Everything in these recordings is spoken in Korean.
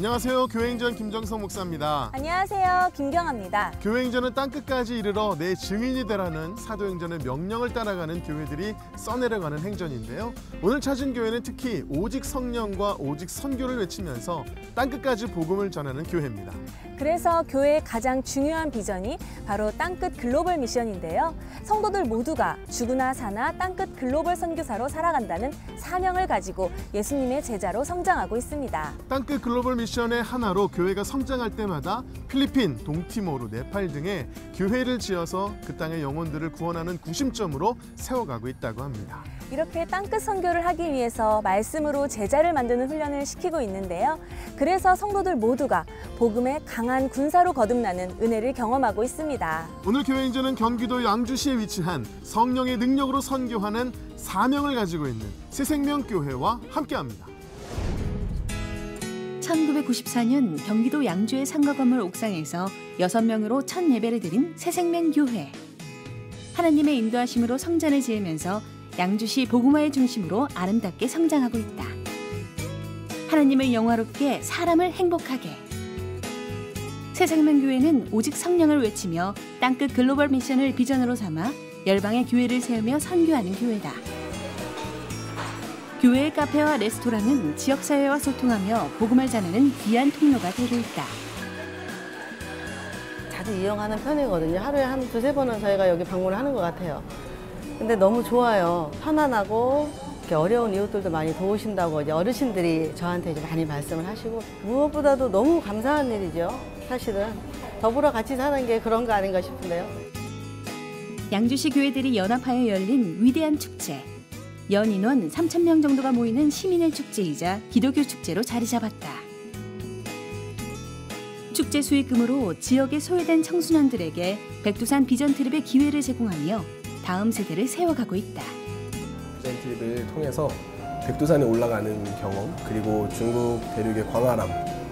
안녕하세요. 교회행전 김정성 목사입니다. 안녕하세요. 김경아입니다. 교회행전은 땅끝까지 이르러 내 증인이 되라는 사도행전의 명령을 따라가는 교회들이 써내려가는 행전인데요. 오늘 찾은 교회는 특히 오직 성령과 오직 선교를 외치면서 땅끝까지 복음을 전하는 교회입니다. 그래서 교회의 가장 중요한 비전이 바로 땅끝 글로벌 미션인데요. 성도들 모두가 죽으나 사나 땅끝 글로벌 선교사로 살아간다는 사명을 가지고 예수님의 제자로 성장하고 있습니다. 땅끝 글로벌 미션의 하나로 교회가 성장할 때마다 필리핀, 동티모르, 네팔 등의 교회를 지어서 그 땅의 영혼들을 구원하는 구심점으로 세워가고 있다고 합니다. 이렇게 땅끝 선교를 하기 위해서 말씀으로 제자를 만드는 훈련을 시키고 있는데요. 그래서 성도들 모두가 복음의 강한 군사로 거듭나는 은혜를 경험하고 있습니다. 오늘 교회행전은 경기도 양주시에 위치한 성령의 능력으로 선교하는 사명을 가지고 있는 새생명교회와 함께합니다. 1994년 경기도 양주의 상가 건물 옥상에서 6명으로 첫 예배를 드린 새생명교회. 하나님의 인도하심으로 성전을 지으면서 양주시 복음화의 중심으로 아름답게 성장하고 있다. 하나님을 영화롭게, 사람을 행복하게. 새생명교회는 오직 성령을 외치며 땅끝 글로벌 미션을 비전으로 삼아 열방의 교회를 세우며 선교하는 교회다. 교회의 카페와 레스토랑은 지역사회와 소통하며 복음을 전하는 귀한 통로가 되고 있다. 자주 이용하는 편이거든요. 하루에 한 두세 번은 저희가 여기 방문을 하는 것 같아요. 근데 너무 좋아요. 편안하고 이렇게 어려운 이웃들도 많이 도우신다고 이제 어르신들이 저한테 이제 많이 말씀을 하시고, 무엇보다도 너무 감사한 일이죠. 사실은 더불어 같이 사는 게 그런 거 아닌가 싶은데요. 양주시 교회들이 연합하여 열린 위대한 축제. 연 인원 3,000명 정도가 모이는 시민의 축제이자 기독교 축제로 자리 잡았다. 축제 수익금으로 지역에 소외된 청소년들에게 백두산 비전 트립의 기회를 제공하며 다음 세대를 세워가고 있다. 비전 트립을 통해서 백두산에 올라가는 경험, 그리고 중국 대륙의 광활함,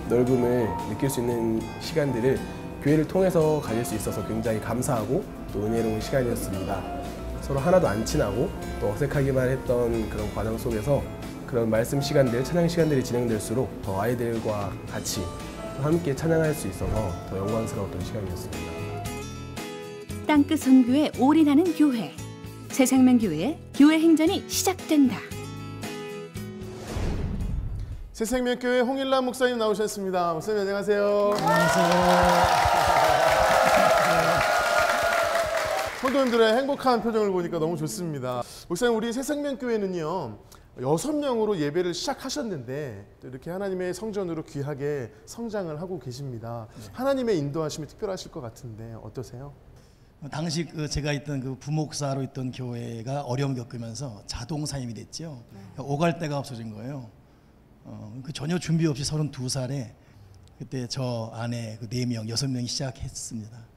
넓음을 느낄 수 있는 시간들을 교회를 통해서 가질 수 있어서 굉장히 감사하고 또 은혜로운 시간이었습니다. 서로 하나도 안 친하고 또 어색하기만 했던 그런 과정 속에서 그런 말씀 시간들, 찬양 시간들이 진행될수록 더 아이들과 같이 함께 찬양할 수 있어서 더 영광스러웠던 시간이었습니다. 땅끝 선교에 올인하는 교회. 새생명교회의 교회 행전이 시작된다. 새생명교회 홍일남 목사님 나오셨습니다. 목사님 안녕하세요. 성도님들의 행복한 표정을 보니까 너무 좋습니다. 목사님, 우리 새생명교회는요 6명으로 예배를 시작하셨는데 또 이렇게 하나님의 성전으로 귀하게 성장을 하고 계십니다. 하나님의 인도하심이 특별하실 것 같은데 어떠세요? 당시 제가 있던 그 부목사로 있던 교회가 어려움 겪으면서 자동 사임이 됐죠. 오갈 데가 없어진 거예요. 그 전혀 준비 없이 32살에 그때 저 아내 그 4명, 6명이 시작했습니다.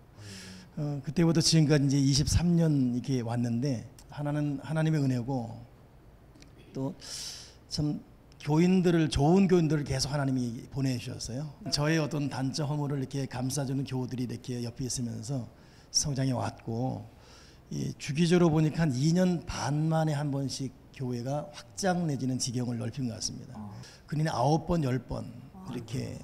그때부터 지금까지 이제 23년 이렇게 왔는데, 하나는 하나님의 은혜고 또 참 교인들을, 좋은 교인들을 계속 하나님이 보내주셨어요. 저의 어떤 단점 허물을 이렇게 감싸주는 교우들이 이렇게 옆에 있으면서 성장해 왔고, 주기적으로 보니까 한 2년 반 만에 한 번씩 교회가 확장 내지는 지경을 넓힌 것 같습니다. 그러니 9번, 10번 이렇게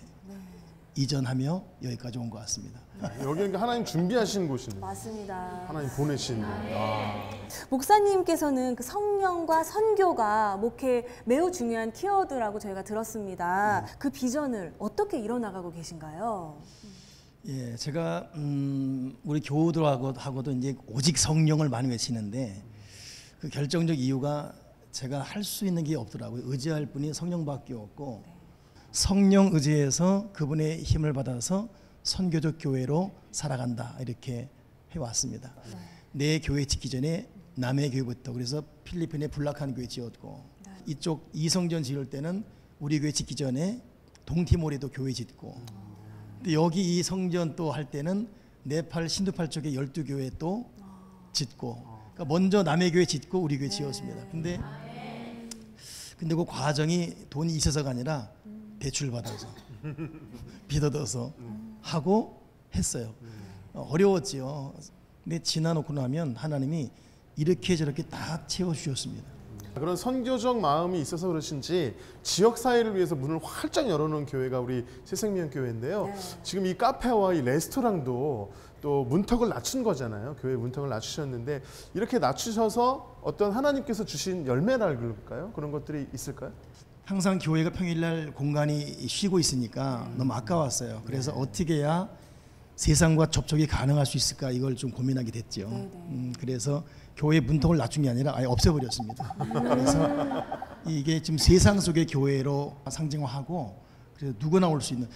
이전하며 여기까지 온 것 같습니다. 여기는 하나님 준비하신 곳이네요. 맞습니다. 하나님 보내신 곳. 목사님께서는 그 성령과 선교가 목회에 매우 중요한 키워드라고 저희가 들었습니다. 그 비전을 어떻게 이뤄나가고 계신가요? 예, 제가 우리 교우들하고도 이제 오직 성령을 많이 외치는데, 그 결정적 이유가 제가 할 수 있는 게 없더라고요. 의지할 분이 성령밖에 없고, 성령 의지해서 그분의 힘을 받아서 선교적 교회로 살아간다, 이렇게 해왔습니다. 내 교회 짓기 전에 남의 교회부터, 그래서 필리핀에 불락한 교회 지었고, 이쪽 이성전 지을 때는 우리 교회 짓기 전에 동티모르에도 교회 짓고, 근데 여기 이 성전 또 할 때는 네팔 신두팔 쪽에 12교회 또 짓고, 그러니까 먼저 남의 교회 짓고 우리 교회 지었습니다. 근데 그 과정이 돈이 있어서가 아니라 대출 받아서 빚 얻어서 하고 했어요. 어려웠지요. 근데 지나놓고 나면 하나님이 이렇게 저렇게 다 채워주셨습니다. 그런 선교적 마음이 있어서 그러신지 지역 사회를 위해서 문을 활짝 열어놓은 교회가 우리 새생명교회인데요. 네. 지금 이 카페와 이 레스토랑도 또 문턱을 낮춘 거잖아요. 교회 문턱을 낮추셨는데 이렇게 낮추셔서 어떤 하나님께서 주신 열매랄 그럴까요? 그런 것들이 있을까요? 항상 교회가 평일날 공간이 쉬고 있으니까 너무 아까웠어요. 그래서 어떻게 해야 세상과 접촉이 가능할 수 있을까 이걸 좀 고민하게 됐죠. 그래서 교회 문턱을 낮춘 게 아니라 아예 없애버렸습니다. 그래서 이게 지금 세상 속의 교회로 상징화하고 그래서 누구나 올 수 있는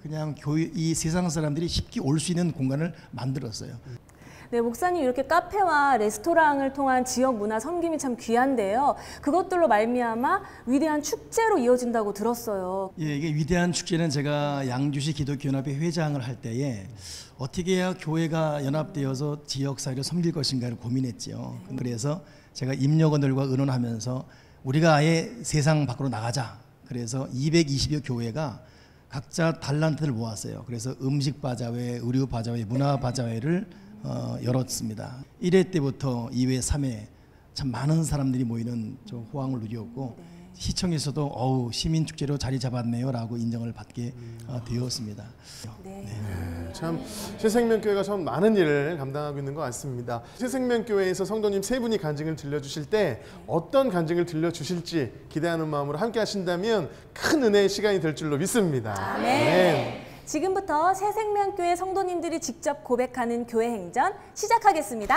그냥 교회 이 세상 사람들이 쉽게 올 수 있는 공간을 만들었어요. 네, 목사님 이렇게 카페와 레스토랑을 통한 지역 문화 섬김이 참 귀한데요. 그것들로 말미암아 위대한 축제로 이어진다고 들었어요. 예, 이게 위대한 축제는 제가 양주시 기독교연합회 회장을 할 때에 어떻게 해야 교회가 연합되어서 지역사회를 섬길 것인가를 고민했죠. 그래서 제가 임력원들과 의논하면서 우리가 아예 세상 밖으로 나가자. 그래서 220여 교회가 각자 달란트를 모았어요. 그래서 음식 바자회, 의류 바자회, 문화 바자회를 열었습니다. 1회 때부터 2회, 3회 참 많은 사람들이 모이는 좀 호황을 누렸고 시청에서도 어우 시민축제로 자리 잡았네요라고 인정을 받게 되었습니다. 참 새생명교회가 참 많은 일을 감당하고 있는 것 같습니다. 새생명교회에서 성도님 세 분이 간증을 들려주실 때 어떤 간증을 들려주실지 기대하는 마음으로 함께 하신다면 큰 은혜의 시간이 될 줄로 믿습니다. 아멘. 지금부터 새생명교회 성도님들이 직접 고백하는 교회 행전 시작하겠습니다.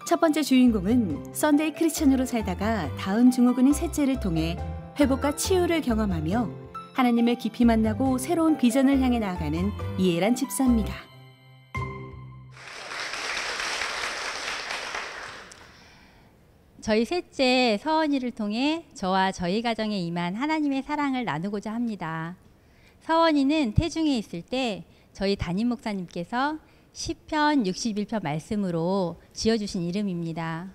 첫 번째 주인공은 썬데이 크리스천으로 살다가 다운 증후군인 셋째를 통해 회복과 치유를 경험하며 하나님을 깊이 만나고 새로운 비전을 향해 나아가는 이해란 집사입니다. 저희 셋째 서원이를 통해 저와 저희 가정에 임한 하나님의 사랑을 나누고자 합니다. 서원이는 태중에 있을 때 저희 담임 목사님께서 시편 61편 말씀으로 지어주신 이름입니다.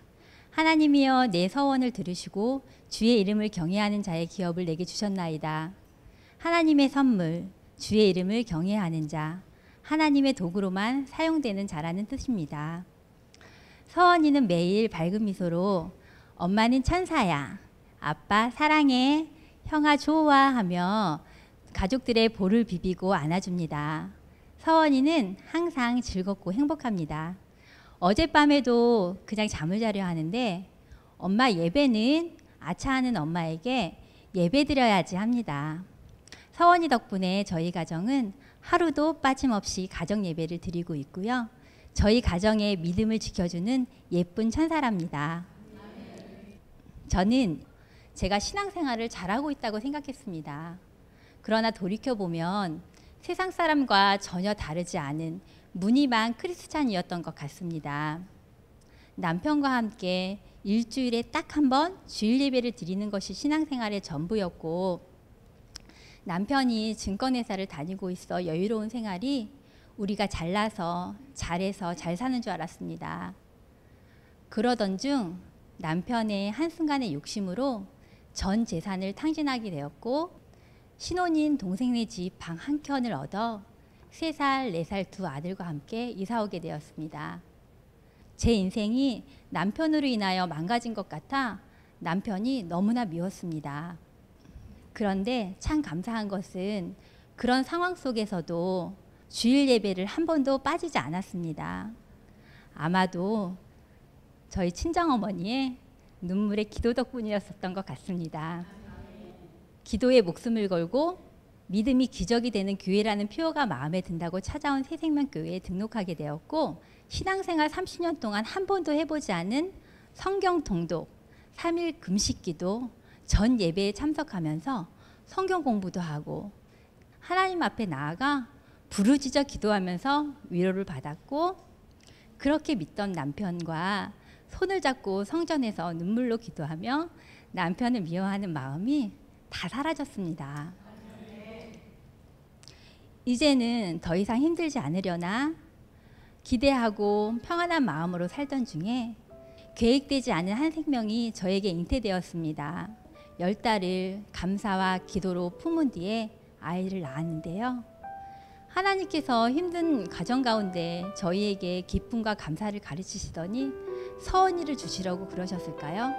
하나님이여 내 서원을 들으시고 주의 이름을 경외하는 자의 기업을 내게 주셨나이다. 하나님의 선물, 주의 이름을 경외하는 자, 하나님의 도구로만 사용되는 자라는 뜻입니다. 서원이는 매일 밝은 미소로 엄마는 천사야, 아빠 사랑해, 형아 좋아하며 가족들의 볼을 비비고 안아줍니다. 서원이는 항상 즐겁고 행복합니다. 어젯밤에도 그냥 잠을 자려 하는데 엄마 예배는 아차하는 엄마에게 예배 드려야지 합니다. 서원이 덕분에 저희 가정은 하루도 빠짐없이 가정 예배를 드리고 있고요. 저희 가정의 믿음을 지켜주는 예쁜 천사랍니다. 저는 제가 신앙생활을 잘하고 있다고 생각했습니다. 그러나 돌이켜보면 세상 사람과 전혀 다르지 않은 무늬만 크리스찬이었던 것 같습니다. 남편과 함께 일주일에 딱 한 번 주일 예배를 드리는 것이 신앙생활의 전부였고 남편이 증권회사를 다니고 있어 여유로운 생활이 우리가 잘나서 잘해서 잘 사는 줄 알았습니다. 그러던 중 남편의 한순간의 욕심으로 전 재산을 탕진하게 되었고 신혼인 동생네 집 방 한 켠을 얻어 3살, 4살 두 아들과 함께 이사 오게 되었습니다. 제 인생이 남편으로 인하여 망가진 것 같아 남편이 너무나 미웠습니다. 그런데 참 감사한 것은 그런 상황 속에서도 주일 예배를 한 번도 빠지지 않았습니다. 아마도 저희 친정어머니의 눈물의 기도 덕분이었었던 것 같습니다. 기도에 목숨을 걸고 믿음이 기적이 되는 교회라는 표어가 마음에 든다고 찾아온 새생명교회에 등록하게 되었고 신앙생활 30년 동안 한 번도 해보지 않은 성경 통독, 3일 금식기도, 전 예배에 참석하면서 성경 공부도 하고 하나님 앞에 나아가 부르짖어 기도하면서 위로를 받았고 그렇게 믿던 남편과 손을 잡고 성전에서 눈물로 기도하며 남편을 미워하는 마음이 다 사라졌습니다. 이제는 더 이상 힘들지 않으려나 기대하고 평안한 마음으로 살던 중에 계획되지 않은 한 생명이 저에게 잉태되었습니다. 10달을 감사와 기도로 품은 뒤에 아이를 낳았는데요. 하나님께서 힘든 가정 가운데 저희에게 기쁨과 감사를 가르치시더니 서원이를 주시려고 그러셨을까요?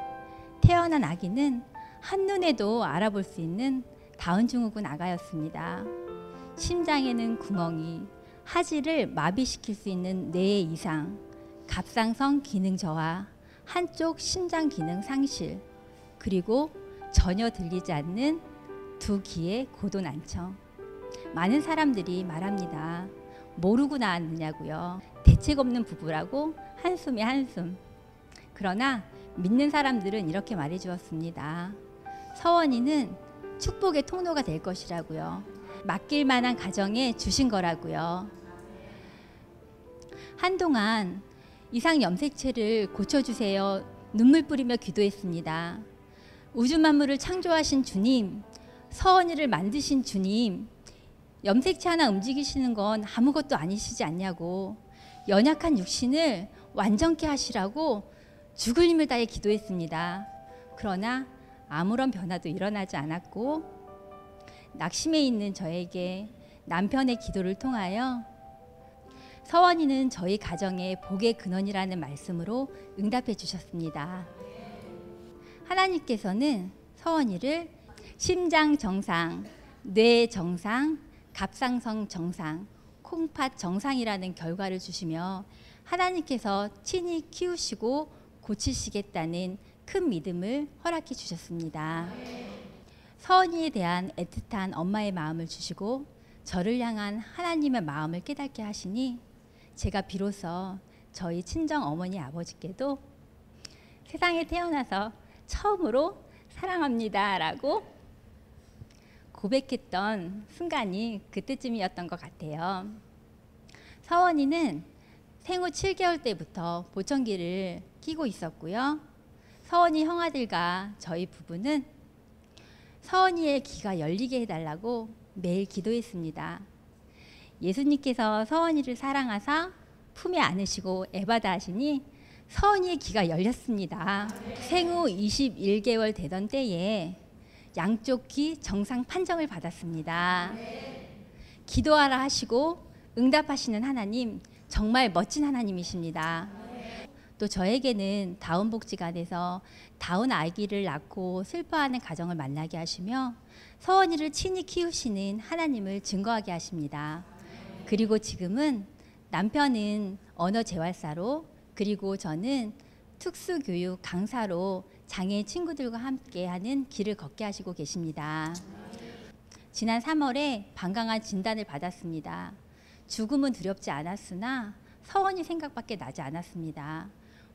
태어난 아기는 한눈에도 알아볼 수 있는 다운증후군 아가였습니다. 심장에는 구멍이, 하지를 마비시킬 수 있는 뇌 이상, 갑상선 기능 저하, 한쪽 심장 기능 상실, 그리고 전혀 들리지 않는 두 귀의 고도 난청. 많은 사람들이 말합니다. 모르고 낳았느냐고요. 대책 없는 부부라고 한숨에 한숨. 그러나 믿는 사람들은 이렇게 말해 주었습니다. 서원이는 축복의 통로가 될 것이라고요. 맡길 만한 가정에 주신 거라고요. 한동안 이상 염색체를 고쳐주세요. 눈물 뿌리며 기도했습니다. 우주 만물을 창조하신 주님, 서원이를 만드신 주님, 염색체 하나 움직이시는 건 아무것도 아니시지 않냐고, 연약한 육신을 완전케 하시라고 죽을 힘을 다해 기도했습니다. 그러나 아무런 변화도 일어나지 않았고, 낙심해 있는 저에게 남편의 기도를 통하여 서원이는 저희 가정의 복의 근원이라는 말씀으로 응답해 주셨습니다. 하나님께서는 서원이를 심장 정상, 뇌 정상, 갑상선 정상, 콩팥 정상이라는 결과를 주시며 하나님께서 친히 키우시고 고치시겠다는 큰 믿음을 허락해 주셨습니다. 서원이에 대한 애틋한 엄마의 마음을 주시고 저를 향한 하나님의 마음을 깨닫게 하시니 제가 비로소 저희 친정 어머니 아버지께도 세상에 태어나서 처음으로 사랑합니다 라고 고백했던 순간이 그때쯤이었던 것 같아요. 서원이는 생후 7개월 때부터 보청기를 끼고 있었고요. 서원이 형아들과 저희 부부는 서원이의 귀가 열리게 해달라고 매일 기도했습니다. 예수님께서 서원이를 사랑하사 품에 안으시고 애받아 하시니 서원이의 귀가 열렸습니다. 생후 21개월 되던 때에 양쪽 귀 정상 판정을 받았습니다. 기도하라 하시고 응답하시는 하나님, 정말 멋진 하나님이십니다. 또 저에게는 다운복지관에서 다운 아기를 낳고 슬퍼하는 가정을 만나게 하시며 서원이를 친히 키우시는 하나님을 증거하게 하십니다. 그리고 지금은 남편은 언어 재활사로, 그리고 저는 특수교육 강사로 장애인 친구들과 함께하는 길을 걷게 하시고 계십니다. 지난 3월에 방광암 진단을 받았습니다. 죽음은 두렵지 않았으나 서원이 생각밖에 나지 않았습니다.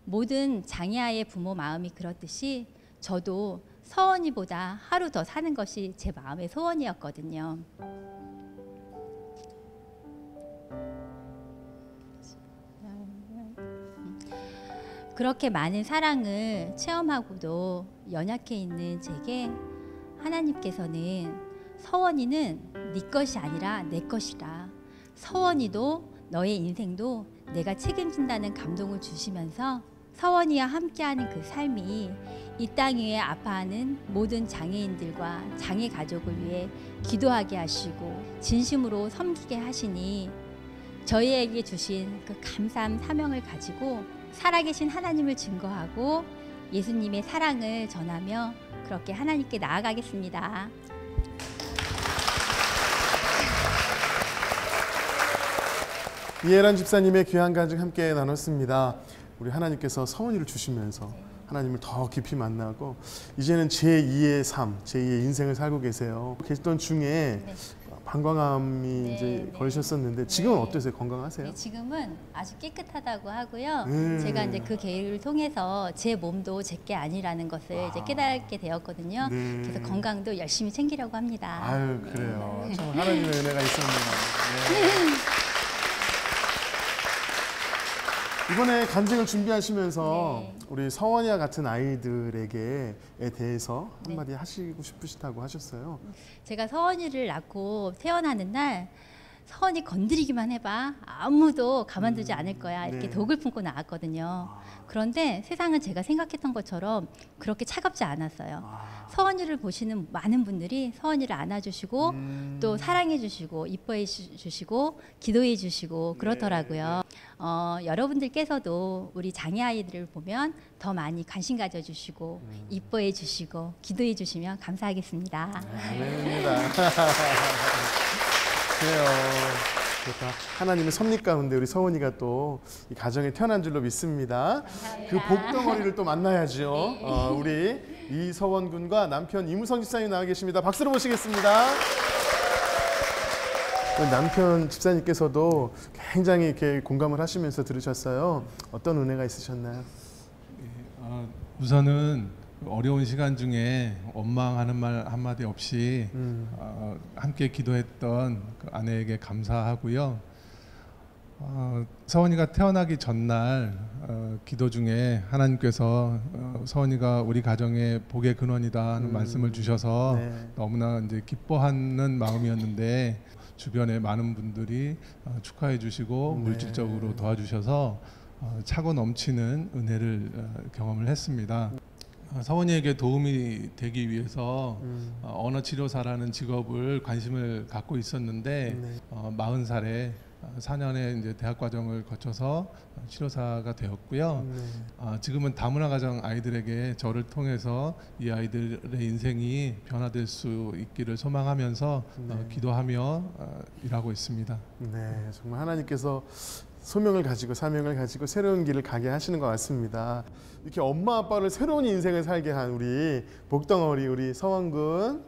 모든 장애아의 부모 마음이 그렇듯이 저도 서원이보다 하루 더 사는 것이 제 마음의 소원이었거든요. 그렇게 많은 사랑을 체험하고도 연약해 있는 제게 하나님께서는 서원이는 네 것이 아니라 내 것이라, 서원이도 너의 인생도 내가 책임진다는 감동을 주시면서 서원이와 함께하는 그 삶이 이 땅 위에 아파하는 모든 장애인들과 장애 가족을 위해 기도하게 하시고 진심으로 섬기게 하시니 저희에게 주신 그 감사함 사명을 가지고 살아계신 하나님을 증거하고 예수님의 사랑을 전하며 그렇게 하나님께 나아가겠습니다. 이혜란 집사님의 귀한 간증 함께 나눴습니다. 우리 하나님께서 서원이를 주시면서 하나님을 더 깊이 만나고 이제는 제2의 삶, 제2의 인생을 살고 계세요. 계시던 중에 방광암이 이제 걸리셨었는데 지금은 어떠세요? 건강하세요? 네, 지금은 아주 깨끗하다고 하고요. 제가 이제 그 계획을 통해서 제 몸도 제게 아니라는 것을 이제 깨닫게 되었거든요. 그래서 건강도 열심히 챙기려고 합니다. 아유, 그래요. 정말 하나님의 은혜가 있습니다. 네. 이번에 간증을 준비하시면서 우리 서원이와 같은 아이들에게 대해서 한마디 하시고 싶으시다고 하셨어요. 제가 서원이를 낳고 태어나는 날 서원이 건드리기만 해봐. 아무도 가만두지 않을 거야. 이렇게 네. 독을 품고 나왔거든요. 그런데 세상은 제가 생각했던 것처럼 그렇게 차갑지 않았어요. 서원이를 보시는 많은 분들이 서원이를 안아주시고 또 사랑해주시고 이뻐해주시고 기도해주시고 그렇더라고요. 여러분들께서도 우리 장애 아이들을 보면 더 많이 관심 가져주시고 이뻐해주시고 기도해주시면 감사하겠습니다. 아멘입니다. 그래요. 좋다. 하나님의 섭리 가운데 우리 서원이가 또 이 가정에 태어난 줄로 믿습니다. 그 복덩어리를 또 만나야죠. 우리 이서원 군과 남편 이무성 집사님 나와 계십니다. 박수로 모시겠습니다. 남편 집사님께서도 굉장히 이렇게 공감을 하시면서 들으셨어요. 어떤 은혜가 있으셨나요? 우선은 어려운 시간 중에 원망하는 말 한마디 없이 함께 기도했던 그 아내에게 감사하고요. 서원이가 태어나기 전날 기도 중에 하나님께서 서원이가 우리 가정의 복의 근원이다 하는 말씀을 주셔서 네. 너무나 이제 기뻐하는 마음이었는데 주변에 많은 분들이 축하해 주시고 네. 물질적으로 도와주셔서 차고 넘치는 은혜를 경험을 했습니다. 서원이에게 도움이 되기 위해서 언어치료사라는 직업을 관심을 갖고 있었는데 네. 40살에 4년의 이제 대학 과정을 거쳐서 치료사가 되었고요. 지금은 다문화 가정 아이들에게 저를 통해서 이 아이들의 인생이 변화될 수 있기를 소망하면서 기도하며 일하고 있습니다. 네, 정말 하나님께서 소명을 가지고 사명을 가지고 새로운 길을 가게 하시는 것 같습니다. 이렇게 엄마 아빠를 새로운 인생을 살게 한 우리 복덩어리 우리 서원군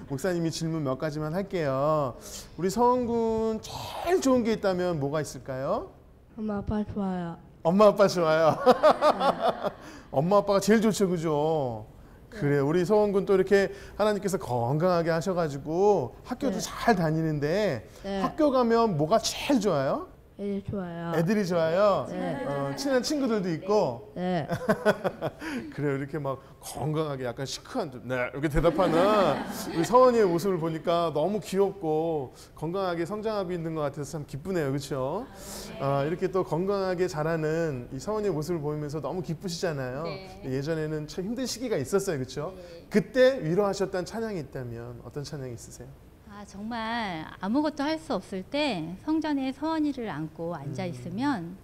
목사님이 질문 몇 가지만 할게요. 우리 서원군 제일 좋은 게 있다면 뭐가 있을까요? 엄마 아빠 좋아요. 엄마 아빠 좋아요. 엄마 아빠가 제일 좋죠, 그죠? 그래요. 우리 서원군 또 이렇게 하나님께서 건강하게 하셔가지고 학교도 네. 잘 다니는데 네. 학교 가면 뭐가 제일 좋아요? 애들 좋아요. 애들이 좋아요. 네. 친한 친구들도 있고. 네. 그래요. 이렇게 막 건강하게 약간 시크한 네 이렇게 대답하는 우리 서원이의 모습을 보니까 너무 귀엽고 건강하게 성장하고 있는 것 같아서 참 기쁘네요. 그렇죠? 이렇게 또 건강하게 자라는 이 서원이의 모습을 보면서 너무 기쁘시잖아요. 네. 예전에는 참 힘든 시기가 있었어요. 그렇죠? 그때 위로하셨던 찬양이 있다면 어떤 찬양이 있으세요? 정말 아무것도 할 수 없을 때 성전에 서원이를 안고 앉아 있으면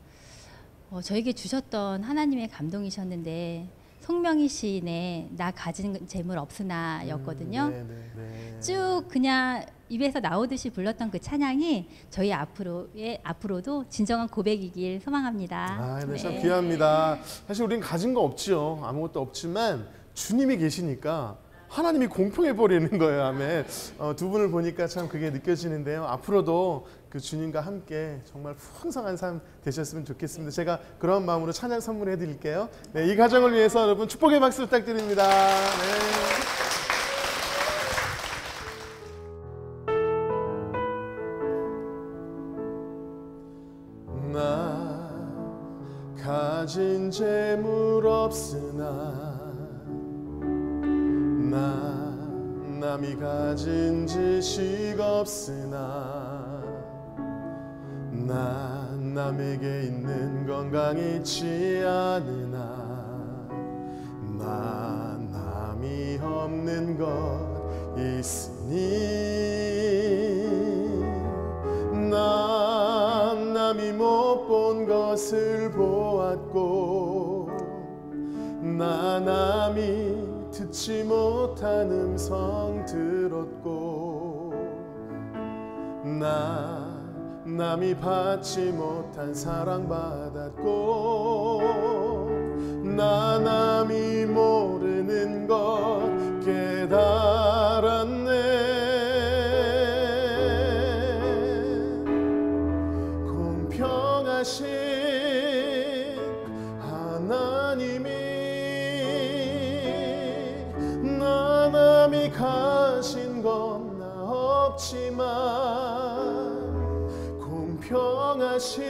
저에게 주셨던 하나님의 감동이셨는데 송명희 시인의 나 가진 재물 없으나였거든요. 네. 쭉 그냥 입에서 나오듯이 불렀던 그 찬양이 저희 앞으로도 진정한 고백이길 소망합니다. 네, 참 귀합니다. 사실 우리는 가진 거 없지요. 아무것도 없지만 주님이 계시니까 하나님이 공평해 버리는 거예요. 아멘. 두 분을 보니까 참 그게 느껴지는데요. 앞으로도 그 주님과 함께 정말 풍성한 삶 되셨으면 좋겠습니다. 제가 그런 마음으로 찬양 선물해 드릴게요. 네, 이 가정을 위해서 여러분 축복의 박수 부탁드립니다. 네. 나 가진 재물 없으나 남이 가진 지식 없으나 난 남에게 있는 건강 있지 않으나 난 남이 없는 것 있으니 난 남이 못 본 것을 보았고 난 남이 듣지 못한 음성 들었고 남이 받지 못한 사랑 받았고 남이 모르는 것 깨달았네. 공평하신 하나님이 남이 가신 건 나 없지만 공평하신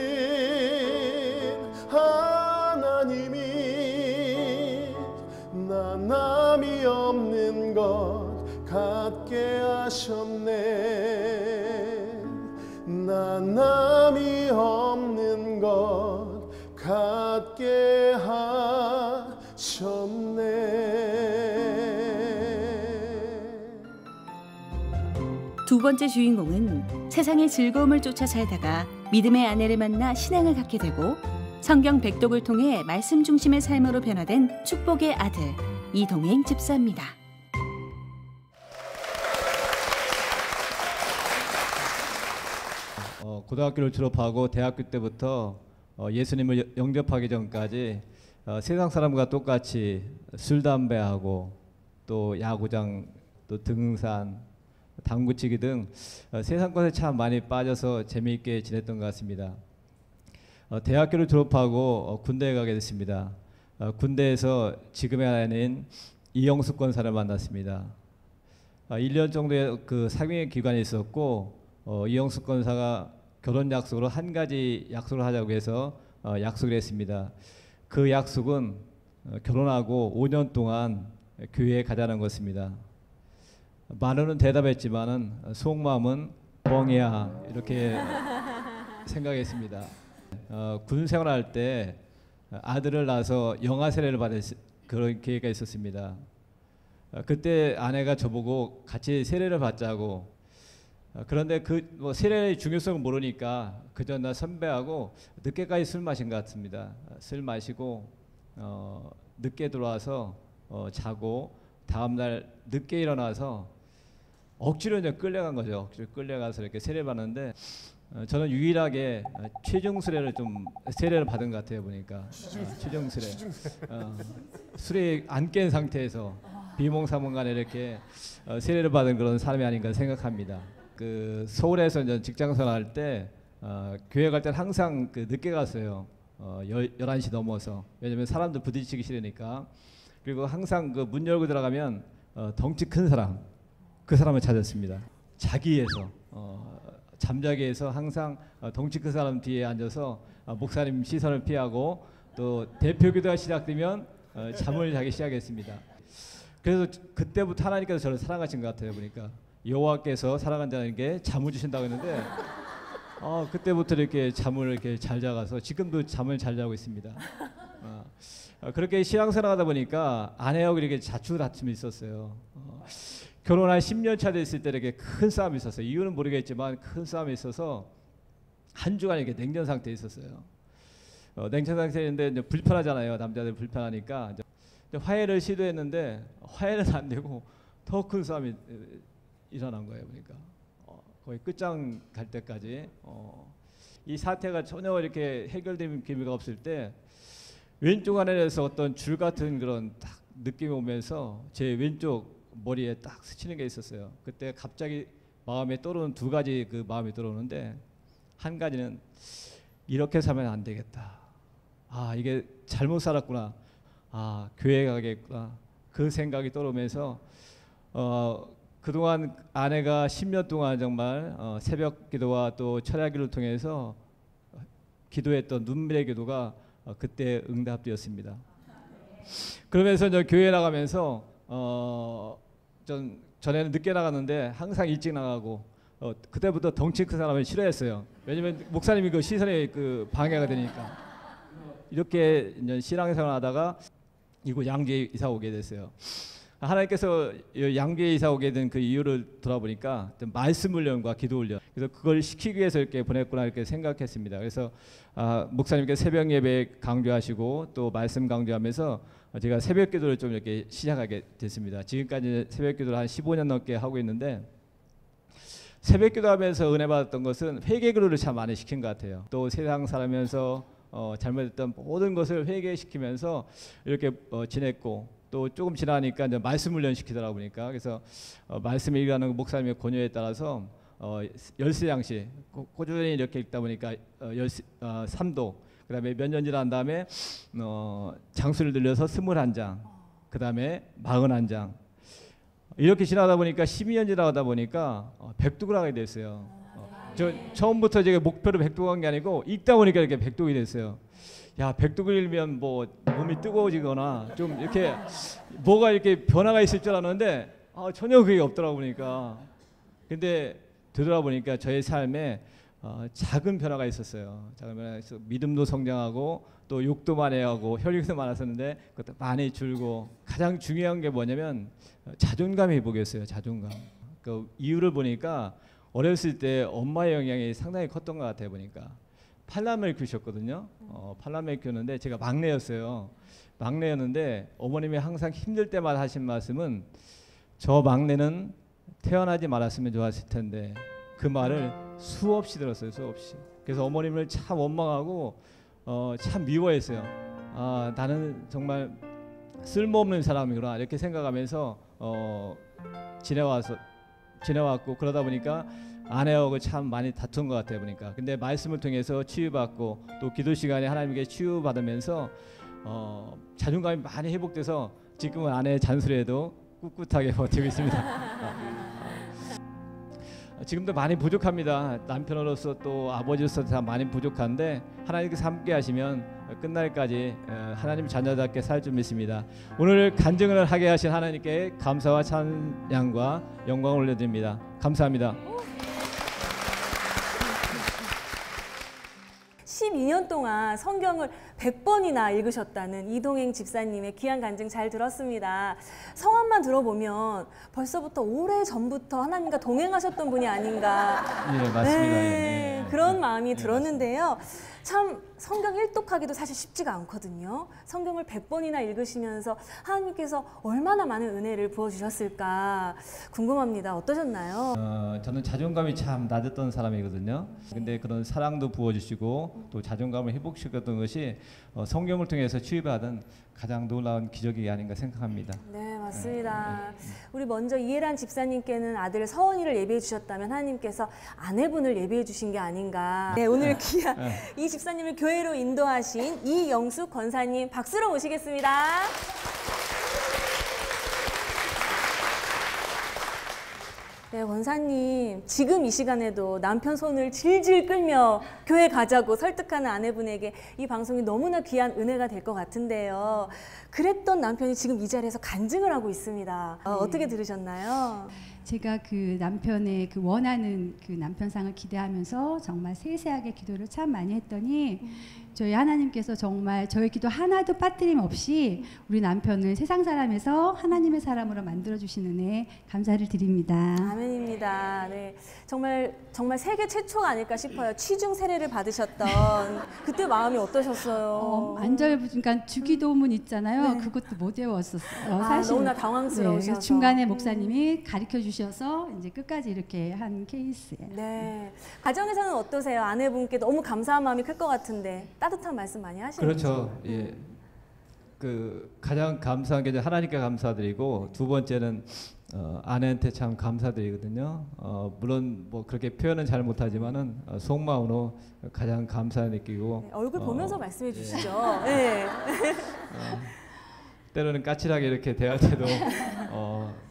하나님이 남이 없는 것 같게 하셨네. 받게 하셨네. 두 번째 주인공은 세상의 즐거움을 쫓아 살다가 믿음의 아내를 만나 신앙을 갖게 되고 성경 백독을 통해 말씀 중심의 삶으로 변화된 축복의 아들 이동행 집사입니다. 고등학교를 졸업하고 대학교 때부터 예수님을 영접하기 전까지 세상 사람과 똑같이 술 담배하고 또 야구장 또 등산 당구치기 등 세상 것에 참 많이 빠져서 재미있게 지냈던 것 같습니다. 대학교를 졸업하고 군대에 가게 됐습니다. 군대에서 지금의 아내인 이영숙 권사를 만났습니다. 1년 정도의 그 사경의 기간이 있었고 이영숙 권사가 결혼 약속으로 한 가지 약속을 하자고 해서 약속을 했습니다. 그 약속은 결혼하고 5년 동안 교회에 가자는 것입니다. 말로는 대답했지만은 속마음은 뻥이야 이렇게 생각했습니다. 군 생활할 때 아들을 낳아서 영아 세례를 받을 그런 기회가 있었습니다. 그때 아내가 저보고 같이 세례를 받자고. 그런데 그 세례의 중요성을 모르니까 그 전날 선배하고 늦게까지 술 마신 것 같습니다. 술 마시고 늦게 들어와서 자고 다음 날 늦게 일어나서 억지로 이제 끌려간 거죠. 억지로 끌려가서 이렇게 세례 받는데 저는 유일하게 최중 세례를 받은 것 같아요 보니까. 최중 세례. 술이 안 깬 상태에서 비몽사몽간에 이렇게 세례를 받은 그런 사람이 아닌가 생각합니다. 그 서울에서 이제 직장생활할 때 교회 갈 때는 항상 그 늦게 갔어요. 11시 넘어서. 왜냐면 사람들 부딪히기 싫으니까. 그리고 항상 그 문 열고 들어가면 덩치 큰 사람, 그 사람을 찾았습니다. 자기에서 잠자기에서 항상 덩치 큰 사람 뒤에 앉아서 목사님 시선을 피하고 또 대표 기도가 시작되면 잠을 자기 시작했습니다. 그래서 그때부터 하나님께서 저를 사랑하신 것 같아요 보니까. 여호와께서 사랑한다는 게 잠을 주신다고 했는데 그때부터 이렇게 잠을 이렇게 잘 자가서 지금도 잠을 잘 자고 있습니다. 그렇게 신앙생활하다 보니까 아내하고 이렇게 다툼이 있었어요. 결혼한 10년 차 됐을 때 이렇게 큰 싸움이 있었어요. 이유는 모르겠지만 큰 싸움이 있어서 한 주간 이렇게 냉전 상태에 있었어요. 냉전 상태인데 이제 불편하잖아요. 남자들 불편하니까 이제 화해를 시도했는데 화해는 안 되고 더 큰 싸움이 일어난 거예요. 그러니까 거의 끝장 갈 때까지 이 사태가 전혀 이렇게 해결되는 기미가 없을 때 왼쪽 안에서 어떤 줄 같은 그런 딱 느낌이 오면서 제 왼쪽 머리에 딱 스치는 게 있었어요. 그때 갑자기 마음에 떠오르는 두 가지 그 마음이 들어오는데 한 가지는 이렇게 살면 안 되겠다. 이게 잘못 살았구나. 교회 가겠구나. 그 생각이 떠오르면서 그동안 아내가 10년 동안 정말 새벽 기도와 또 철야 기도를 통해서 기도했던 눈물의 기도가 그때 응답되었습니다. 그러면서 저 교회 나가면서 전에는 늦게 나갔는데 항상 일찍 나가고 그때부터 덩치 큰 사람을 싫어했어요. 왜냐면 목사님이 그 시선에 그 방해가 되니까. 이렇게 이제 신앙생활하다가 이곳 양주에 이사 오게 됐어요. 하나님께서 양주에 이사 오게 된 그 이유를 돌아보니까 말씀 훈련과 기도 훈련. 그래서 그걸 시키기 위해서 이렇게 보냈구나 이렇게 생각했습니다. 그래서 목사님께 새벽 예배 강조하시고 또 말씀 강조하면서 제가 새벽 기도를 좀 이렇게 시작하게 됐습니다. 지금까지 새벽 기도를 한 15년 넘게 하고 있는데 새벽 기도하면서 은혜 받았던 것은 회개 기도를 참 많이 시킨 것 같아요. 또 세상 살면서 잘못했던 모든 것을 회개시키면서 이렇게 지냈고 또 조금 지나니까 이제 말씀 훈련 시키더라 보니까 그래서 말씀 읽는 목사님의 권유에 따라서 13장씩 꾸준히 이렇게 읽다 보니까 3도 그다음에 몇 년 지난 다음에 장수를 늘려서 21장 그다음에 41장 이렇게 지나다 보니까 12년 지나다 보니까 백독을 하게 됐어요. 저 처음부터 제가 목표로 백독한 게 아니고 읽다 보니까 이렇게 백독이 됐어요. 야, 백독을 읽으면 뭐 몸이 뜨거워지거나 좀 이렇게 뭐가 이렇게 변화가 있을 줄 알았는데 전혀 그게 없더라고 보니까. 근데 되돌아보니까 저의 삶에 작은 변화가 있었어요. 작은 변화가 있어 믿음도 성장하고 또 욕도 많이 하고 혈육도 많았었는데 그것도 많이 줄고 가장 중요한 게 뭐냐면 자존감 회복이었어요. 자존감. 그 이유를 보니까 어렸을 때 엄마의 영향이 상당히 컸던 것 같아요. 보니까 팔남매를 키우셨거든요. 팔남매를 키우는데 제가 막내였어요. 막내였는데 어머님이 항상 힘들 때마다 하신 말씀은 저 막내는 태어나지 말았으면 좋았을 텐데 그 말을 수없이 들었어요. 수없이. 그래서 어머님을 참 원망하고 참 미워했어요. 나는 정말 쓸모없는 사람이구나 이렇게 생각하면서 지내왔고 그러다 보니까 아내하고 참 많이 다툰 것 같아요. 보니까. 근데 말씀을 통해서 치유받고 또 기도 시간에 하나님께 치유받으면서 자존감이 많이 회복돼서 지금은 아내의 잔소리에도 꿋꿋하게 버티고 있습니다. 지금도 많이 부족합니다. 남편으로서 또 아버지로서 다 많이 부족한데 하나님께서 함께 하시면 끝날까지 하나님 자녀답게 살 줄 믿습니다. 오늘 간증을 하게 하신 하나님께 감사와 찬양과 영광을 올려드립니다. 감사합니다. 12년 동안 성경을 100번이나 읽으셨다는 이동행 집사님의 귀한 간증 잘 들었습니다. 성함만 들어보면 벌써부터 오래전부터 하나님과 동행하셨던 분이 아닌가. 예, 맞습니다. 네, 그런 마음이 들었는데요. 참 성경 일독하기도 사실 쉽지가 않거든요. 성경을 100번이나 읽으시면서 하나님께서 얼마나 많은 은혜를 부어주셨을까 궁금합니다. 어떠셨나요? 저는 자존감이 참 낮았던 사람이거든요. 근데 그런 사랑도 부어주시고 또 자존감을 회복시켰던 것이 성경을 통해서 치유받은 가장 놀라운 기적이 아닌가 생각합니다. 네, 맞습니다. 우리 먼저 이해란 집사님께는 아들 서원이를 예비해 주셨다면 하나님께서 아내분을 예비해 주신 게 아닌가. 네, 오늘 귀한 이 집사님을 교회로 인도하신 이영숙 권사님 박수로 모시겠습니다. 네, 권사님 지금 이 시간에도 남편 손을 질질 끌며 교회 가자고 설득하는 아내분에게 이 방송이 너무나 귀한 은혜가 될 것 같은데요. 그랬던 남편이 지금 이 자리에서 간증을 하고 있습니다. 어떻게 들으셨나요? 제가 그 남편의 그 원하는 그 남편상을 기대하면서 정말 세세하게 기도를 참 많이 했더니 저희 하나님께서 정말 저희 기도 하나도 빠뜨림 없이 우리 남편을 세상 사람에서 하나님의 사람으로 만들어 주신 은혜 감사를 드립니다. 아멘입니다. 네, 정말 세계 최초가 아닐까 싶어요. 취중 세례를 받으셨던 그때 마음이 어떠셨어요? 그러니까 주기도문 있잖아요. 네. 그것도 못 외웠었어요. 사실 너무나 당황스러우셔서. 네, 중간에 목사님이 가르쳐 주셔서 이제 끝까지 이렇게 한 케이스예요. 네, 가정에서는 어떠세요? 아내분께 너무 감사한 마음이 클 것 같은데 따뜻한 말씀 많이 하시는지. 그렇죠. 예. 그 가장 감사한 게 하나님께 감사드리고 두 번째는 아내한테 참 감사드리거든요. 물론 뭐 그렇게 표현은 잘 못하지만은 속마음으로 가장 감사 느끼고. 네, 얼굴 보면서 말씀해 주시죠. 네. 때로는 까칠하게 이렇게 대할 때도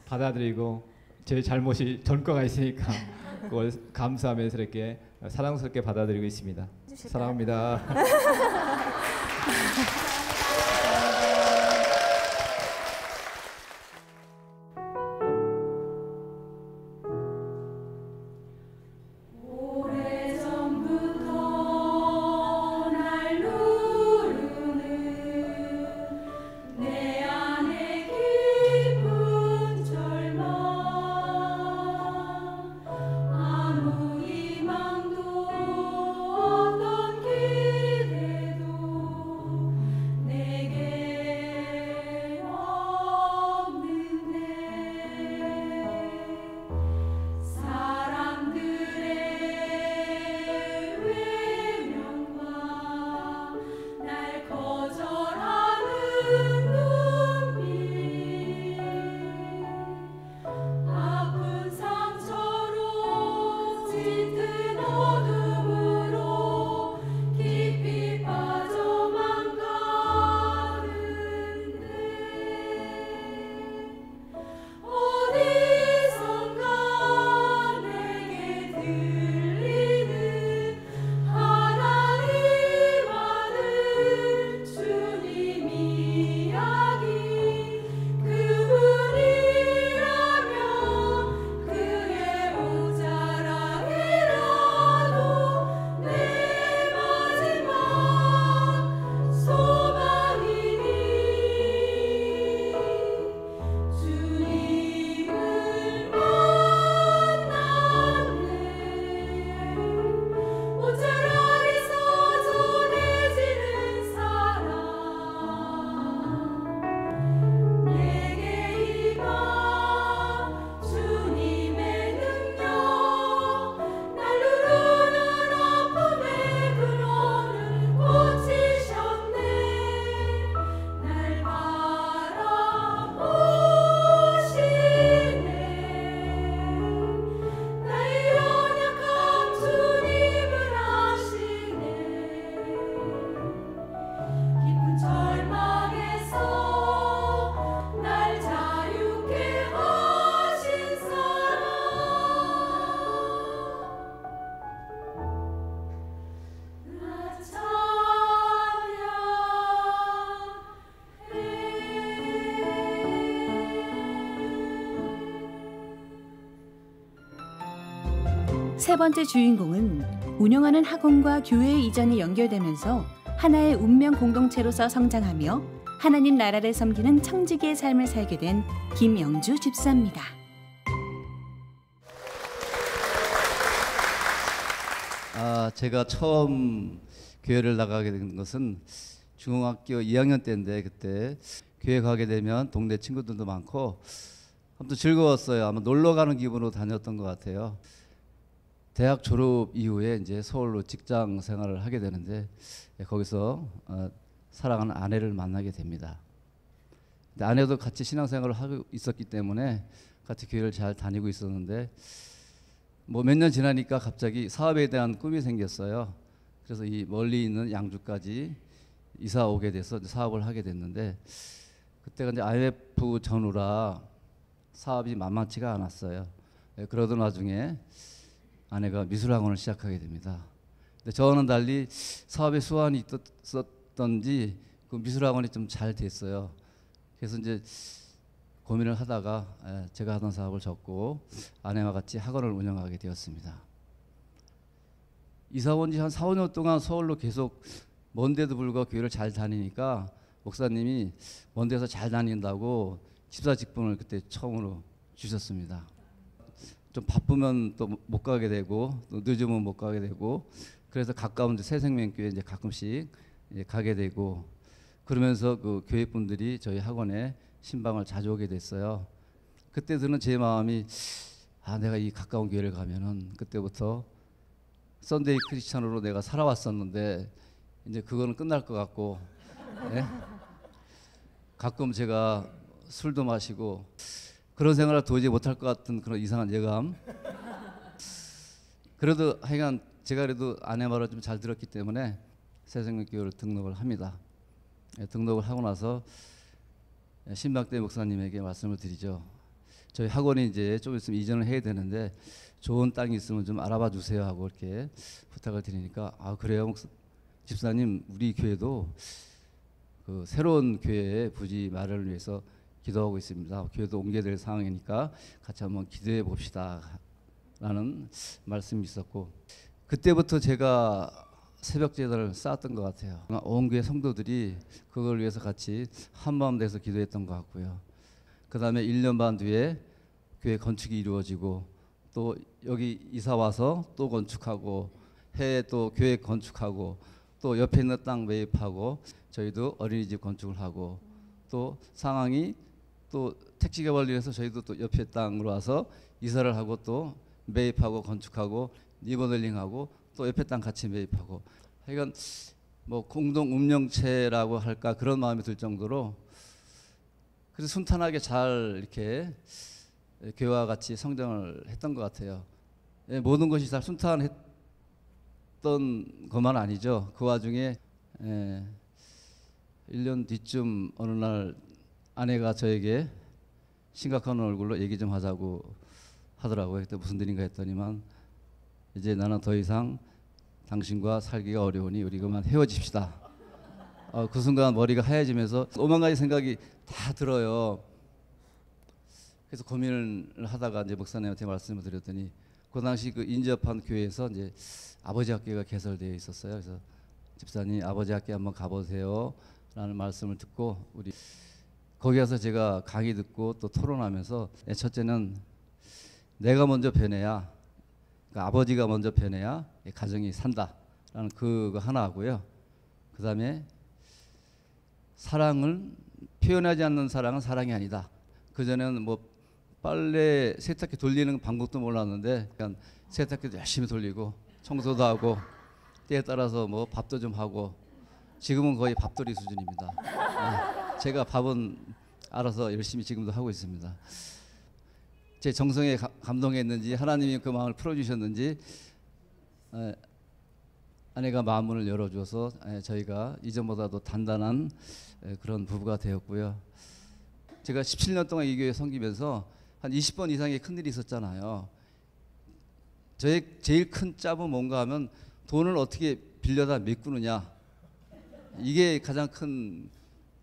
받아들이고 제 잘못이 전과가 있으니까 그걸 감사하면서 이렇게 사랑스럽게 받아들이고 있습니다. 사랑합니다. 아무 희망도 어떤 기대도 세 번째 주인공은 운영하는 학원과 교회 이전에 연결되면서 하나의 운명 공동체로서 성장하며 하나님 나라를 섬기는 청지기의 삶을 살게 된 김영주 집사입니다. 제가 처음 교회를 나가게 된 것은 중학교 2학년 때인데, 그때 교회 가게 되면 동네 친구들도 많고 아무튼 즐거웠어요. 아마 놀러 가는 기분으로 다녔던 것 같아요. 대학 졸업 이후에 이제 서울로 직장 생활을 하게 되는데, 거기서 사랑하는 아내를 만나게 됩니다. 근데 아내도 같이 신앙생활을 하고 있었기 때문에 같이 교회를 잘 다니고 있었는데, 뭐 몇 년 지나니까 갑자기 사업에 대한 꿈이 생겼어요. 그래서 이 멀리 있는 양주까지 이사 오게 돼서 사업을 하게 됐는데, 그때가 이제 IMF 전후라 사업이 만만치가 않았어요. 그러던 와중에 아내가 미술학원을 시작하게 됩니다. 근데 저와는 달리 사업에 수완이 있었던지 그 미술학원이 좀 잘 됐어요. 그래서 이제 고민을 하다가 제가 하던 사업을 접고 아내와 같이 학원을 운영하게 되었습니다. 이사 온 지 한 4, 5년 동안 서울로 계속 먼데도 불구하고 교회를 잘 다니니까 목사님이 먼데서 잘 다닌다고 집사 직분을 그때 처음으로 주셨습니다. 좀 바쁘면 또 못 가게 되고 또 늦으면 못 가게 되고, 그래서 가까운 새생명교회 이제 가끔씩 이제 가게 되고, 그러면서 그 교회 분들이 저희 학원에 신방을 자주 오게 됐어요. 그때 드는 제 마음이, 내가 이 가까운 교회를 가면은, 그때부터 썬데이 크리스찬으로 내가 살아왔었는데 이제 그거는 끝날 것 같고, 네? 가끔 제가 술도 마시고 그런 생활을 도저히 못할 것 같은 그런 이상한 예감. 그래도 하여간 제가 그래도 아내 말을 좀 잘 들었기 때문에 새생명교회를 등록을 합니다. 등록을 하고 나서 신박대 목사님에게 말씀을 드리죠. 저희 학원이 이제 좀 있으면 이전을 해야 되는데 좋은 땅이 있으면 좀 알아봐 주세요 하고 이렇게 부탁을 드리니까, 그래요 집사님, 우리 교회도 그 새로운 교회의 부지 마련을 위해서 기도하고 있습니다. 교회도 옮겨야 될 상황이니까 같이 한번 기도해 봅시다 라는 말씀이 있었고, 그때부터 제가 새벽 제단을 쌓았던 것 같아요. 온 교회 성도들이 그걸 위해서 같이 한마음 돼서 기도했던 것 같고요. 그 다음에 1년 반 뒤에 교회 건축이 이루어지고, 또 여기 이사 와서 또 건축하고, 해외 또 교회 건축하고, 또 옆에 있는 땅 매입하고, 저희도 어린이집 건축을 하고, 또 상황이 또 택지가 관리해서 저희도 또 옆에 땅으로 와서 이사를 하고 또 매입하고 건축하고 리모델링하고 또 옆에 땅 같이 매입하고, 하여간 뭐 공동 운명체라고 할까 그런 마음이 들 정도로, 그래서 순탄하게 잘 이렇게 교회와 같이 성장을 했던 것 같아요. 모든 것이 잘 순탄했던 것만 아니죠. 그 와중에 1년 뒤쯤 어느 날 아내가 저에게 심각한 얼굴로 얘기 좀 하자고 하더라고요. 그때 무슨 일인가 했더니만, 이제 나는 더 이상 당신과 살기가 어려우니 우리 그만 헤어집시다. 그 순간 머리가 하얘지면서 오만 가지 생각이 다 들어요. 그래서 고민을 하다가 이제 목사님한테 말씀을 드렸더니, 그 당시 그 인접한 교회에서 이제 아버지 학교가 개설되어 있었어요. 그래서 집사님 아버지 학교 한번 가보세요 라는 말씀을 듣고, 우리 거기 가서 제가 강의 듣고 또 토론하면서, 첫째는 내가 먼저 변해야, 그러니까 아버지가 먼저 변해야 가정이 산다라는 그거 하나 하고요. 그 다음에 사랑을 표현하지 않는 사랑은 사랑이 아니다. 그전에는 뭐 빨래 세탁기 돌리는 방법도 몰랐는데 그냥 세탁기도 열심히 돌리고 청소도 하고 때에 따라서 뭐 밥도 좀 하고, 지금은 거의 밥돌이 수준입니다. 제가 밥은 알아서 열심히 지금도 하고 있습니다. 제 정성에 감동했는지 하나님이 그 마음을 풀어주셨는지 아내가 마음문을 열어줘서 저희가 이전보다도 단단한 그런 부부가 되었고요. 제가 17년 동안 이 교회 섬기면서 한 20번 이상의 큰일이 있었잖아요. 저의 제일 큰 짭은 뭔가 하면 돈을 어떻게 빌려다 메꾸느냐, 이게 가장 큰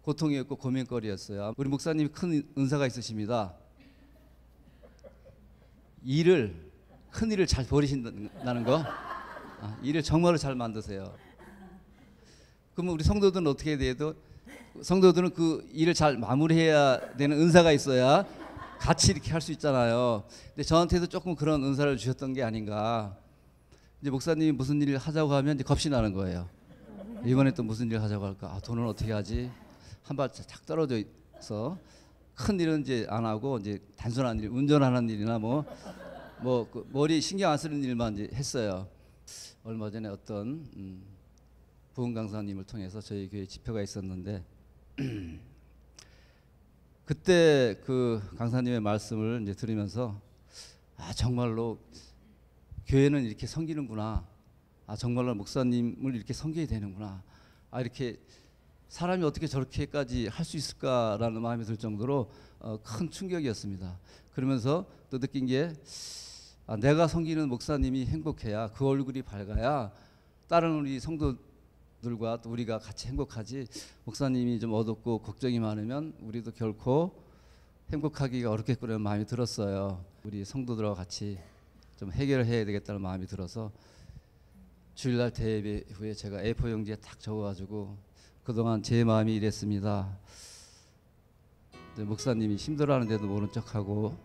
고통이었고 고민거리였어요. 우리 목사님이 큰 은사가 있으십니다. 일을 큰 일을 잘 버리신다는 거. 일을 정말로 잘 만드세요. 그러면 우리 성도들은 어떻게 돼도 성도들은 그 일을 잘 마무리해야 되는 은사가 있어야 같이 이렇게 할 수 있잖아요. 근데 저한테도 조금 그런 은사를 주셨던 게 아닌가. 이제 목사님이 무슨 일을 하자고 하면 이제 겁이 나는 거예요. 이번에 또 무슨 일을 하자고 할까? 돈은 어떻게 하지? 한 발 착 떨어져 있어. 큰 일은 이제 안 하고 이제 단순한 일, 운전하는 일이나 그 머리 신경 안 쓰는 일만 이제 했어요. 얼마 전에 어떤 부흥 강사님을 통해서 저희 교회 집회가 있었는데 그때 그 강사님의 말씀을 이제 들으면서 정말로 교회는 이렇게 섬기는구나. 정말로 목사님을 이렇게 섬겨야 되는구나. 이렇게 사람이 어떻게 저렇게까지 할 수 있을까라는 마음이 들 정도로 큰 충격이었습니다. 그러면서 또 느낀 게 내가 섬기는 목사님이 행복해야 그 얼굴이 밝아야 다른 우리 성도들과 또 우리가 같이 행복하지 목사님이 좀 어둡고 걱정이 많으면 우리도 결코 행복하기가 어렵겠구나 마음이 들었어요. 우리 성도들과 같이 좀 해결을 해야 되겠다는 마음이 들어서 주일날 대예배 후에 제가 A4 용지에 딱 적어가지고 그동안 제 마음이 이랬습니다. 목사님이 힘들어하는데도 모른 척하고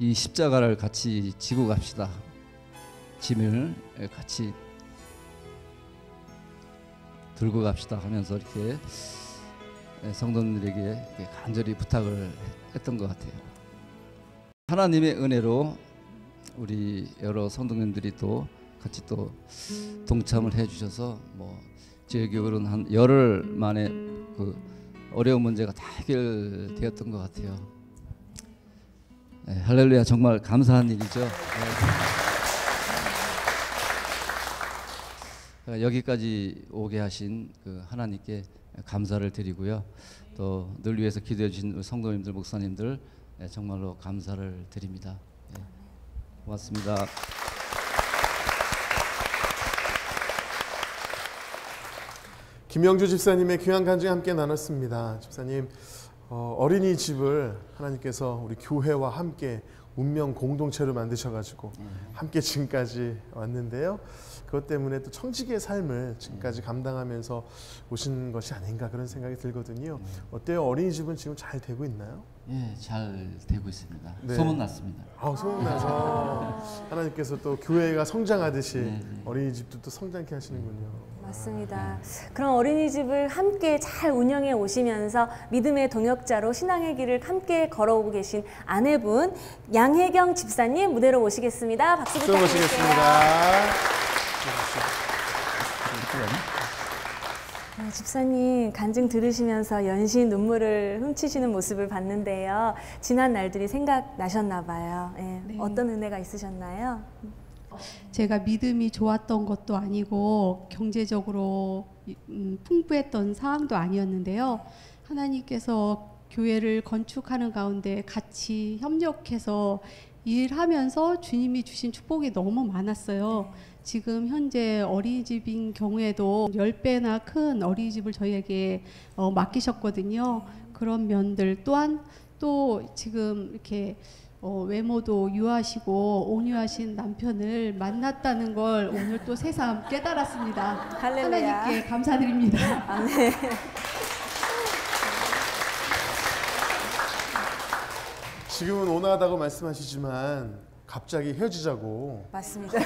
이 십자가를 같이 지고 갑시다. 짐을 같이 들고 갑시다 하면서 이렇게 성도들에게 이렇게 간절히 부탁을 했던 것 같아요. 하나님의 은혜로 우리 여러 성도님들이 또 같이 또 동참을 해주셔서 저희 교회는 한 열흘 만에 그 어려운 문제가 다 해결되었던 것 같아요. 할렐루야, 정말 감사한 일이죠. 여기까지 오게 하신 그 하나님께 감사를 드리고요. 또 늘 위해서 기도해 주신 성도님들, 목사님들 정말로 감사를 드립니다. 고맙습니다. 김영주 집사님의 귀한 간증 함께 나눴습니다. 집사님, 어린이집을 하나님께서 우리 교회와 함께 운명 공동체로 만드셔가지고 함께 지금까지 왔는데요. 그것 때문에 또 청지기의 삶을 지금까지 감당하면서 오신 것이 아닌가 그런 생각이 들거든요. 어때요? 어린이집은 지금 잘 되고 있나요? 예, 잘 되고 있습니다. 네. 소문났습니다. 소문나서 하나님께서 또 교회가 성장하듯이 어린이집도 또 성장케 하시는군요. 맞습니다. 그런 어린이집을 함께 잘 운영해 오시면서 믿음의 동역자로 신앙의 길을 함께 걸어오고 계신 아내분 양혜경 집사님 무대로 모시겠습니다. 박수 부탁드립니다. 집사님 간증 들으시면서 연신 눈물을 훔치시는 모습을 봤는데요. 지난 날들이 생각나셨나 봐요. 네. 어떤 은혜가 있으셨나요? 제가 믿음이 좋았던 것도 아니고 경제적으로 풍부했던 상황도 아니었는데요. 하나님께서 교회를 건축하는 가운데 같이 협력해서 일하면서 주님이 주신 축복이 너무 많았어요. 지금 현재 어린이집인 경우에도 10배나 큰 어린이집을 저희에게 맡기셨거든요. 그런 면들 또한 또 지금 이렇게 외모도 유하시고 온유하신 남편을 만났다는 걸 오늘 또 새삼 깨달았습니다. 할렐루야. 하나님께 감사드립니다. 아멘. 지금은 온화하다고 말씀하시지만 갑자기 헤어지자고. 맞습니다.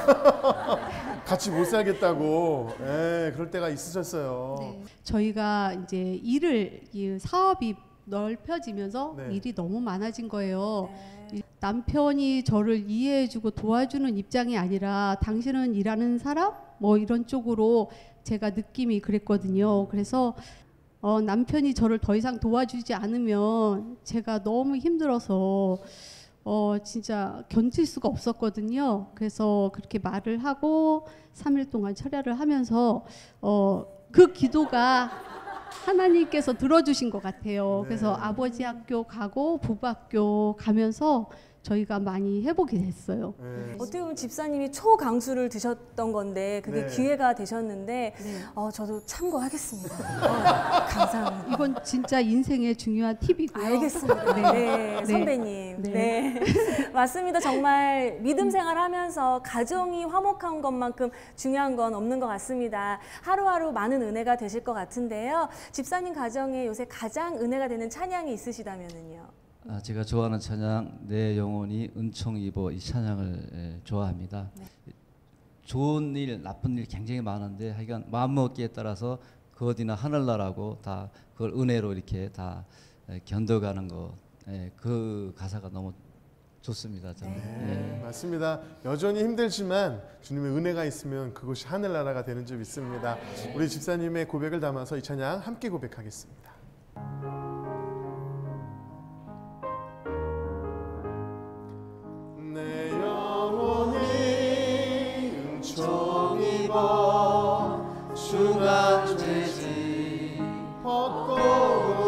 같이 못 살겠다고. 그럴 때가 있으셨어요. 네. 저희가 이제 사업이 넓혀지면서 일이 너무 많아진 거예요. 남편이 저를 이해해주고 도와주는 입장이 아니라 당신은 일하는 사람? 이런 쪽으로 제가 느낌이 그랬거든요. 그래서 남편이 저를 더 이상 도와주지 않으면 제가 너무 힘들어서 진짜 견딜 수가 없었거든요. 그래서 그렇게 말을 하고 3일 동안 철야를 하면서 그 기도가 하나님께서 들어주신 것 같아요. 그래서 아버지 학교 가고 부부 학교 가면서 저희가 많이 해보게 됐어요. 어떻게 보면 집사님이 초강수를 드셨던 건데 그게 기회가 되셨는데 저도 참고하겠습니다. 감사합니다. 이건 진짜 인생의 중요한 팁이고요. 알겠습니다. 네, 선배님. 네. 맞습니다. 정말 믿음 생활하면서 가정이 화목한 것만큼 중요한 건 없는 것 같습니다. 하루하루 많은 은혜가 되실 것 같은데요. 집사님 가정에 요새 가장 은혜가 되는 찬양이 있으시다면요? 제가 좋아하는 찬양 내 영혼이 은총 입어 이 찬양을 좋아합니다. 좋은 일, 나쁜 일 굉장히 많은데 하여간 마음먹기에 따라서 그 어디나 하늘나라고 다 그걸 은혜로 이렇게 다 견뎌가는 것, 그 가사가 너무 좋습니다. 저는. 맞습니다. 여전히 힘들지만 주님의 은혜가 있으면 그곳이 하늘나라가 되는 줄 믿습니다. 우리 집사님의 고백을 담아서 이 찬양 함께 고백하겠습니다. 내 영혼이 은총 입어 중한 죄지 벗고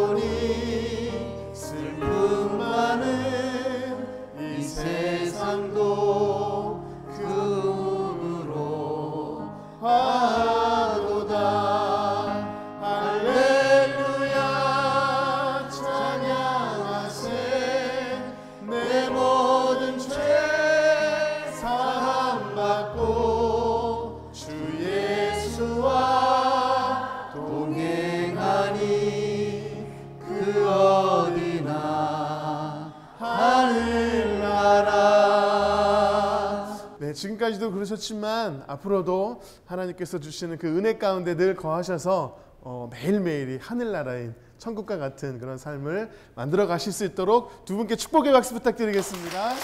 보니 슬픔 많은 이 세상도 그 운으로 화도다. 할렐루야 찬양하세. 내 모든 죄 사함받고 주 예수와 동행하니 그 어디나 하늘나라. 네, 지금까지도 그러셨지만 앞으로도 하나님께서 주시는 그 은혜 가운데 늘 거하셔서 매일매일이 하늘나라인 천국과 같은 그런 삶을 만들어 가실 수 있도록 두 분께 축복의 박수 부탁드리겠습니다.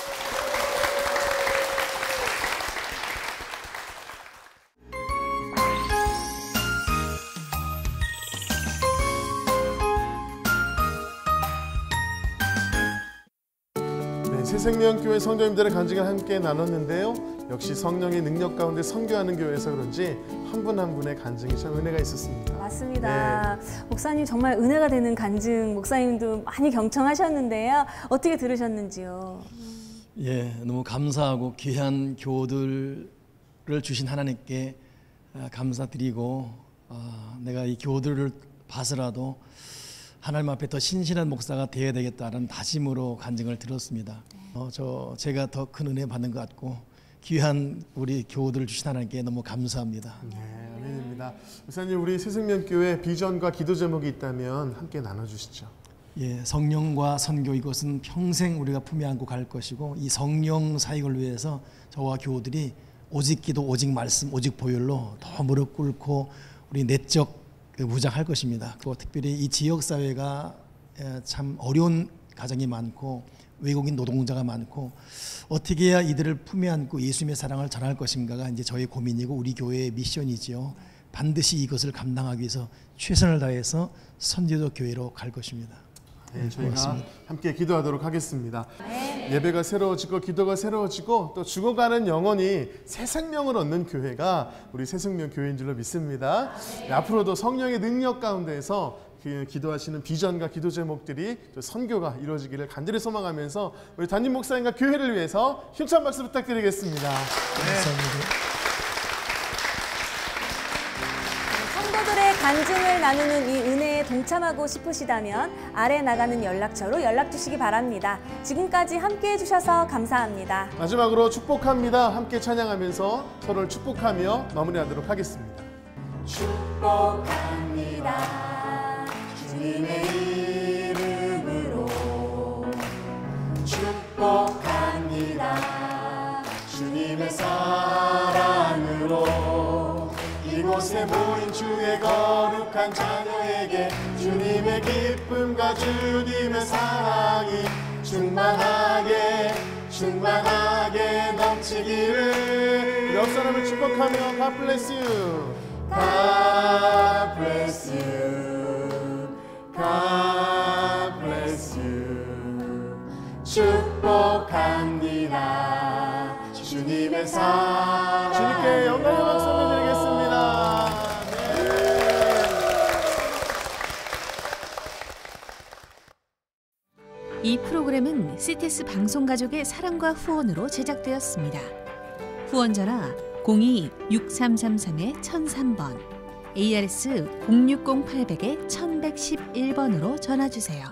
새생명교회 성도님들의 간증을 함께 나눴는데요. 역시 성령의 능력 가운데 선교하는 교회에서 그런지 한 분 한 분의 간증이 참 은혜가 있었습니다. 맞습니다. 목사님 정말 은혜가 되는 간증, 목사님도 많이 경청하셨는데요. 어떻게 들으셨는지요? 예, 너무 감사하고 귀한 교우들을 주신 하나님께 감사드리고 내가 이 교우들을 봐서라도 하나님 앞에 더 신실한 목사가 되어야 되겠다는 다짐으로 간증을 들었습니다. 제가 더 큰 은혜 받는 것 같고 귀한 우리 교우들을 주신 하나님께 너무 감사합니다. 네, 아멘입니다. 목사님, 우리 새생명교회 비전과 기도 제목이 있다면 함께 나눠주시죠. 예, 성령과 선교, 이것은 평생 우리가 품에 안고 갈 것이고 이 성령 사역을 위해서 저와 교우들이 오직 기도, 오직 말씀, 오직 보혈로 더 무릎 꿇고 우리 내적 무장할 것입니다. 또 특별히 이 지역 사회가 참 어려운 가정이 많고 외국인 노동자가 많고 어떻게 해야 이들을 품에 안고 예수님의 사랑을 전할 것인가가 이제 저의 고민이고 우리 교회의 미션이지요. 반드시 이것을 감당하기 위해서 최선을 다해서 선지도 교회로 갈 것입니다. 네, 저희가 함께 기도하도록 하겠습니다. 예배가 새로워지고 기도가 새로워지고 또 죽어가는 영혼이 새 생명을 얻는 교회가 우리 새생명 교회인 줄로 믿습니다. 네, 앞으로도 성령의 능력 가운데에서 기도하시는 비전과 기도 제목들이 또 선교가 이루어지기를 간절히 소망하면서 우리 담임 목사님과 교회를 위해서 힘찬 박수 부탁드리겠습니다. 감사합니다. 성도들의 간증을 나누는 이 은혜에 동참하고 싶으시다면 아래 나가는 연락처로 연락 주시기 바랍니다. 지금까지 함께해 주셔서 감사합니다. 마지막으로 축복합니다. 함께 찬양하면서 서로를 축복하며 마무리하도록 하겠습니다. 축복합니다. 주님의 이름으로 축복합니다. 주님의 사랑으로 이곳에 모인 주의 거룩한 자녀에게 주님의 기쁨과 주님의 사랑이 충만하게 넘치기를. 옆 사람을 축복하며 God bless you. God bless you. God bless you. 축복합니다. 주님의 사랑. 주님께 영광의 박수 드리겠습니다. 네. 이 프로그램은 CTS 방송가족의 사랑과 후원으로 제작되었습니다. 후원 전화 02-6333-1003번, ARS 060-800-1111번으로 전화 주세요.